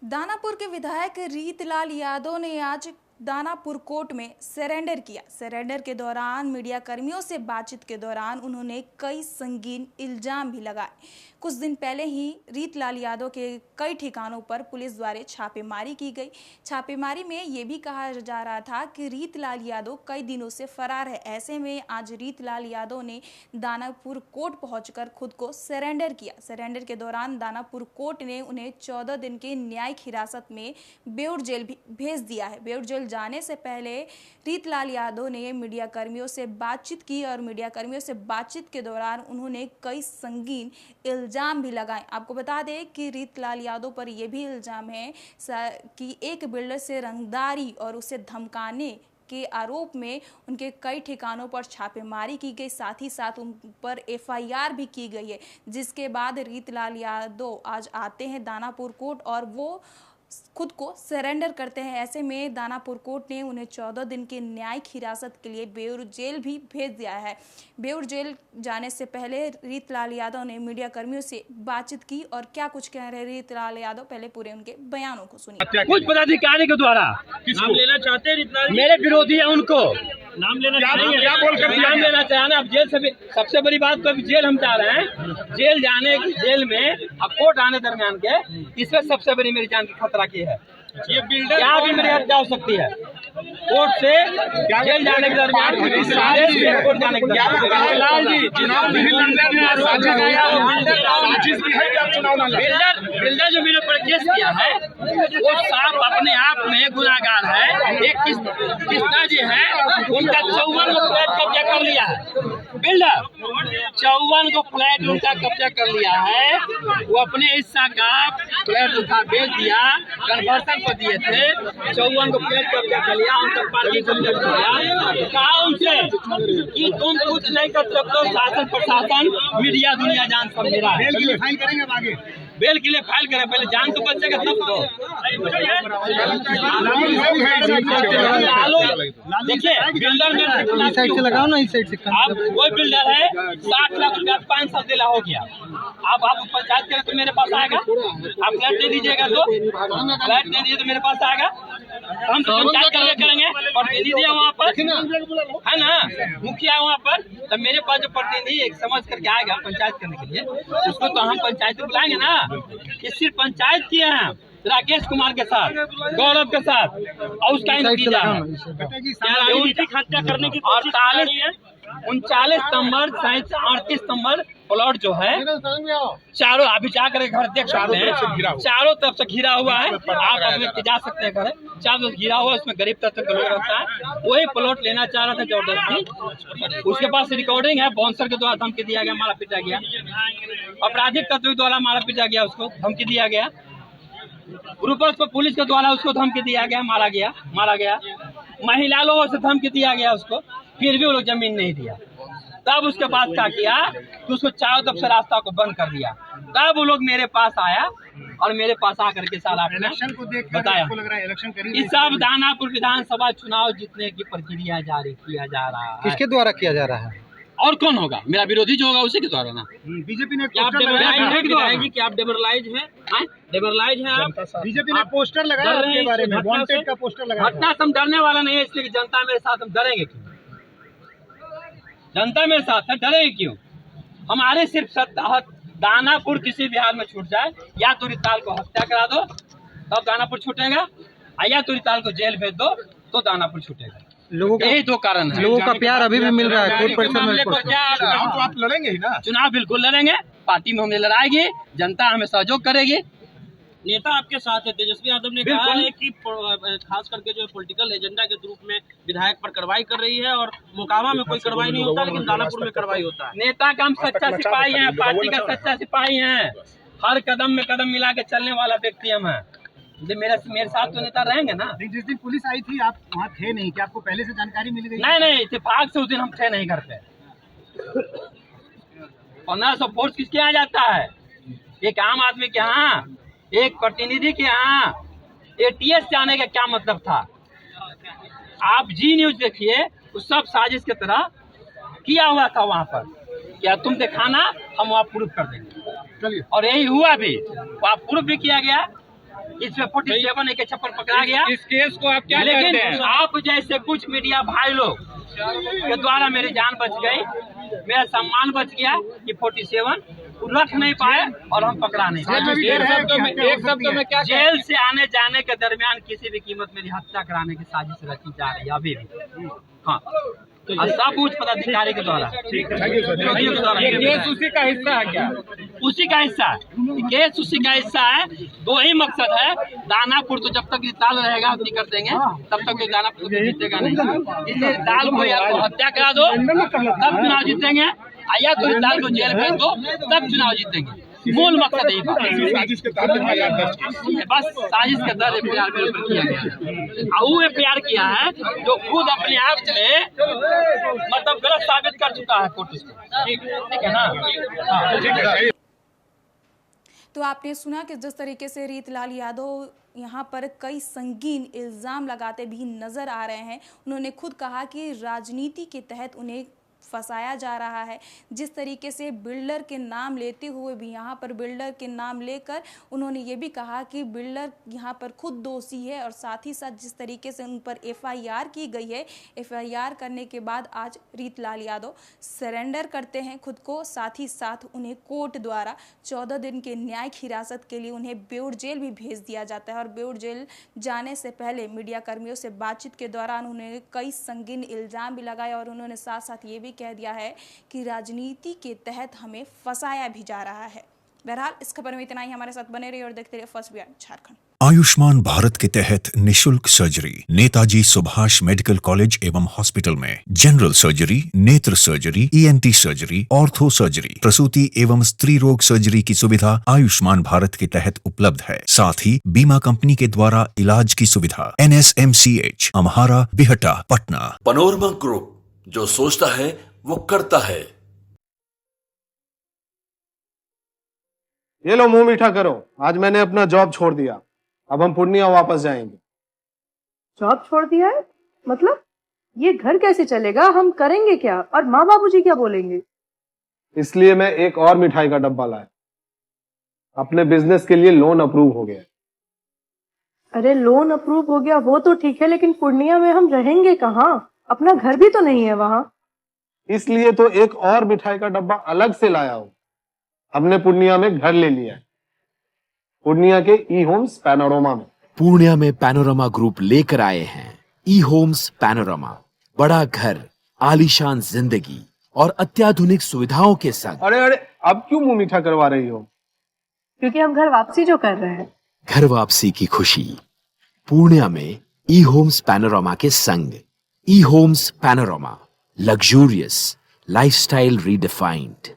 दानापुर के विधायक रीतलाल यादव ने आज दानापुर कोर्ट में सरेंडर किया। सरेंडर के दौरान मीडिया कर्मियों से बातचीत के दौरान उन्होंने कई संगीन इल्जाम भी लगाए। कुछ दिन पहले ही रीतलाल यादव के कई ठिकानों पर पुलिस द्वारा छापेमारी की गई। छापेमारी में ये भी कहा जा रहा था कि रीतलाल यादव कई दिनों से फरार है। ऐसे में आज रीतलाल यादव ने दानापुर कोर्ट पहुंचकर खुद को सरेंडर किया। सरेंडर के दौरान दानापुर कोर्ट ने उन्हें 14 दिन की न्यायिक हिरासत में बेउर जेल भी भेज दिया है। बेउर जेल जाने से पहले रीतलाल यादव ने मीडिया कर्मियों से बातचीत की और मीडिया कर्मियों से बातचीत के दौरान उन्होंने कई संगीन इल्जाम भी लगाए। आपको बता दें कि रीतलाल यादव पर यह भी इल्जाम है कि एक बिल्डर से रंगदारी और उसे धमकाने के आरोप में उनके कई ठिकानों पर छापेमारी की गई। साथ ही साथ उन पर एफआईआर भी की गई है, जिसके बाद रीतलाल यादव आज आते हैं दानापुर कोर्ट और वो खुद को सरेंडर करते हैं। ऐसे में दानापुर कोर्ट ने उन्हें 14 दिन की न्यायिक हिरासत के लिए बेउर जेल भी भेज दिया है। बेउर जेल जाने से पहले रीतलाल यादव ने मीडिया कर्मियों से बातचीत की और क्या कुछ कह रहे रीतलाल यादव, पहले पूरे उनके बयानों को सुनिए। कुछ पदाधिकारी के द्वारा नाम लेना चाहते हैं रीतलाल जी? मेरे विरोधी है, उनको नाम लेना क्या बोलकर नाम लेना चाहे ना। अब जेल से भी सबसे बड़ी बात तो अभी जेल हम चाह रहे हैं। जेल जाने जेल में अब कोर्ट आने दरमियान के इसमें सबसे बड़ी मेरी जान की खतरा की है। ये बिल्डर क्या भी मेरे हाथ जा हो सकती है। कोर्ट से जेल जाने के दरमियान कोर्ट जाने के बिल्डर जो मेरे ऊपर केस किया है वो साफ अपने आप में गुनाहगार है। एक कृष्णा जी है, उनका 54 को फ्लैट कब्जा कर लिया है। बिल्डर 54 को फ्लैट उनका कब्जा कर लिया है। वो अपने हिस्सा का फ्लैट उठा बेच दिया, कन्वर्सन पर दिए थे। 54 को फ्लैट कब्जा कर लिया, उनका पार्टी कब्जा कर लिया। कहा उनसे कि तुम कुछ नहीं कर सकते, शासन प्रशासन मीडिया दुनिया जान सब मेरा है। फाइल करेंगे आगे, बेल के लिए फाइल करें, पहले जान तो बचेगा तब तो। देखिए बिल्डर में इस साइड से लगाओ ना, इस साइड से। अब कोई बिल्डर है 60 लाख रुपया 5 साल दिला हो गया। अब आप पंचायत करें तो मेरे पास आएगा। आप फ्लैट दे दीजिएगा तो फ्लैट दे दीजिए तो मेरे पास आएगा। हम तो पंचायत करके करेंगे। प्रतिनिधि है वहाँ पर, है ना, मुखिया वहाँ पर, तब मेरे पास जो प्रतिनिधि एक समझ करके आएगा पंचायत करने के लिए, उसको तो हम पंचायत में बुलाएंगे ना। ये सिर्फ पंचायत किए हैं राकेश कुमार के साथ, गौरव के साथ, और उसका नतीजा है 39 नंबर 38 नंबर प्लॉट जो है चारों अभी जा करके घर देख सकते हैं। चारों तरफ से घिरा हुआ है। आप अपने जा सकते हैं घर, चारों तरफ घिरा हुआ है। उसमें गरीब तबके का लोग रहता है। वही प्लॉट लेना चाह रहा था जबरदस्ती। उसके पास रिकॉर्डिंग है। बाउंसर के द्वारा धमकी दिया गया, मारा पीटा गया। आपराधिक तत्व के द्वारा मारा पीटा गया, उसको धमकी दिया गया। ग्रुपर्स पर पुलिस के द्वारा उसको धमकी दिया गया, मारा गया। महिला लोगों से धमकी दिया गया उसको, फिर भी वो लोग जमीन नहीं दिया। तब उसके पास क्या किया कि उसको चारों तरफ से रास्ता को बंद कर दिया। तब वो लोग मेरे पास आया और मेरे पास आकर के साला इलेक्शन को देख बताया लग रहा है इलेक्शन करीब। इस सब दानापुर विधानसभा चुनाव जीतने की प्रक्रिया जारी किया जा रहा है। किसके द्वारा किया जा रहा है? और कौन होगा? मेरा विरोधी जो होगा उसी के द्वारा ना। बीजेपी ने क्या आप डेमोरलाइज हैं? डेमोरलाइज हैं आप? बीजेपी ने पोस्टर लगाया उसके बारे में, वांटेड का पोस्टर लगाया। घटना से हम डरने वाला नहीं है, इसलिए जनता मेरे साथ, हम डरेंगे क्यों? जनता मेरे साथ है, डरेंगे क्यों? हमारे सिर्फ दानापुर किसी भी हाल में छूट जाए, या तो रीतलाल को हत्या करा दो तब दानापुर छूटेगा, या तो रीतलाल को जेल भेज दो तो दानापुर छूटेगा। लोगों का यही दो कारण है। लोगों का प्यार अभी भी मिल रहा है कोर्ट परिसर में। चुनाव तो आप लड़ेंगे ही ना? चुनाव बिल्कुल लड़ेंगे, पार्टी में हमें लड़ाएगी, जनता हमें सहयोग करेगी। नेता आपके साथ है। तेजस्वी यादव ने कहा है कि खास करके जो पॉलिटिकल एजेंडा के रूप में विधायक पर कार्रवाई कर रही है और मोकामा में कोई कार्रवाई नहीं होता, लेकिन दानापुर में कार्रवाई होता है। नेता का हम सच्चा सिपाही हैं, पार्टी का सच्चा सिपाही हैं। हर कदम में कदम मिला के चलने वाला व्यक्ति हम हैं। मेरे साथ तो नेता रहेंगे ना। जिस दिन पुलिस आई थी आप वहाँ थे नहीं, क्या आपको पहले से जानकारी मिल गई? नहीं, इत्तेफाक से उस दिन हम थे नहीं घर पे। 1500 फोर्स किसके यहाँ जाता है? एक आम आदमी के यहाँ, एक प्रतिनिधि के यहाँ ATS जाने का क्या मतलब था? आप जी न्यूज देखिए, उस सब साजिश की तरह किया हुआ था वहाँ पर। क्या तुम दिखाना, हम वहाँ प्रूफ कर देंगे, और यही हुआ भी। वहाँ प्रूफ भी किया गया इसमें 47 AK-56 पकड़ा गया। इस केस को आप क्या लेकिन कहते हैं? आप जैसे कुछ मीडिया भाई लोग के द्वारा मेरी जान बच गई, मेरा सम्मान बच गया कि 47 रख नहीं पाए और हम पकड़ा नहीं पाए। एक शब्द में क्या जेल से आने जाने के दरमियान किसी भी कीमत मेरी हत्या कराने की साजिश रची जा रही है अभी भी। हाँ, और सब उच्च पदाधिकारी के द्वारा। ये केस उसी का हिस्सा है क्या? उसी का हिस्सा है, केस उसी का हिस्सा है। दो ही मकसद है, दानापुर तो जब तक ताल रहेगा अति कर देंगे, तब तक कोई दानापुर को जीतेगा नहीं। इसलिए दाल को या तो हत्या करा दो तब चुनाव जीतेंगे, या तो दाल को जेल भेज दो तब चुनाव जीतेंगे। मूल मकसद यही बस साजिश के तहत एफआईआर मेरे ऊपर किया गया है। वो एफआईआर किया है जो खुद अपने आप में मतलब गलत साबित कर चुका है कोर्ट इसको। ठीक है ना? हाँ। तो आपने सुना कि जिस तरीके से रीतलाल यादव यहाँ पर कई संगीन इल्ज़ाम लगाते भी नज़र आ रहे हैं। उन्होंने खुद कहा कि राजनीति के तहत उन्हें फंसाया जा रहा है। जिस तरीके से बिल्डर के नाम लेते हुए भी यहाँ पर बिल्डर के नाम लेकर उन्होंने ये भी कहा कि बिल्डर यहाँ पर खुद दोषी है, और साथ ही साथ जिस तरीके से उन पर एफआईआर की गई है, एफआईआर करने के बाद आज रीतलाल यादव सरेंडर करते हैं खुद को। साथ ही साथ उन्हें कोर्ट द्वारा 14 दिन के न्यायिक हिरासत के लिए उन्हें बेऊर जेल भी भेज दिया जाता है। और बेऊर जेल जाने से पहले मीडिया कर्मियों से बातचीत के दौरान उन्होंने कई संगीन इल्ज़ाम भी लगाए, और उन्होंने साथ साथ ये भी कह दिया है कि राजनीति के तहत हमें फंसाया भी जा रहा है। बहरहाल इस खबर में इतना ही। हमारे साथ बने रहिए और देखते रहिए फर्स्ट बिहार झारखंड। आयुष्मान भारत के तहत निशुल्क surgery Netaji Subhash medical college एवं हॉस्पिटल में जनरल सर्जरी, नेत्र surgery, ENT surgery, ortho surgery, प्रसूति एवं स्त्री रोग सर्जरी की सुविधा आयुष्मान भारत के तहत उपलब्ध है। साथ ही बीमा कंपनी के द्वारा इलाज की सुविधा। NSMCH, अम्हारा, बिहटा, पटना। पैनोरमा ग्रुप, जो सोचता है वो करता है। ये लो मुंह मीठा करो, आज मैंने अपना जॉब छोड़ दिया, अब हम पूर्णिया वापस जाएंगे। जॉब छोड़ दिया है? मतलब ये घर कैसे चलेगा? हम करेंगे क्या? और माँ बाबूजी क्या बोलेंगे? इसलिए मैं एक और मिठाई का डब्बा लाया। अपने बिजनेस के लिए लोन अप्रूव हो गया। अरे लोन अप्रूव हो गया वो तो ठीक है, लेकिन पूर्णिया में हम रहेंगे कहाँ? अपना घर भी तो नहीं है वहाँ। इसलिए तो एक और मिठाई का डब्बा अलग से लाया हूँ। हमने पूर्णिया में घर ले लिया है, पूर्णिया के ई होम्स पैनोरमा में। पूर्णिया में पैनोरमा ग्रुप लेकर आए हैं ई होम्स पैनोरमा। बड़ा घर, आलीशान जिंदगी और अत्याधुनिक सुविधाओं के संग। अरे अब क्यों मुंह मीठा करवा रही हो? क्योंकि हम घर वापसी जो कर रहे हैं। घर वापसी की खुशी पूर्णिया में ई होम्स पैनोरमा के संग। E homes Panorama, luxurious lifestyle redefined.